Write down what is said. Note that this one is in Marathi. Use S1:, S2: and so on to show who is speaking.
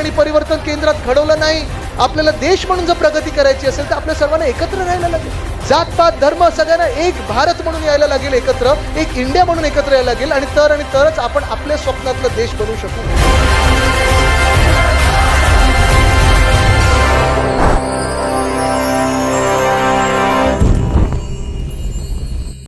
S1: आणि परिवर्तन केंद्रात घडवलं नाही. आपल्याला देश म्हणून जर प्रगती करायची असेल तर आपल्या सर्वांना एकत्र राहायला लागेल. जात पात धर्म सगळ्यांना एक भारत म्हणून यायला लागेल, एकत्र एक इंडिया म्हणून एकत्र यायला लागेल आणि तरच आपण आपल्या स्वप्नातला देश बनवू शकू.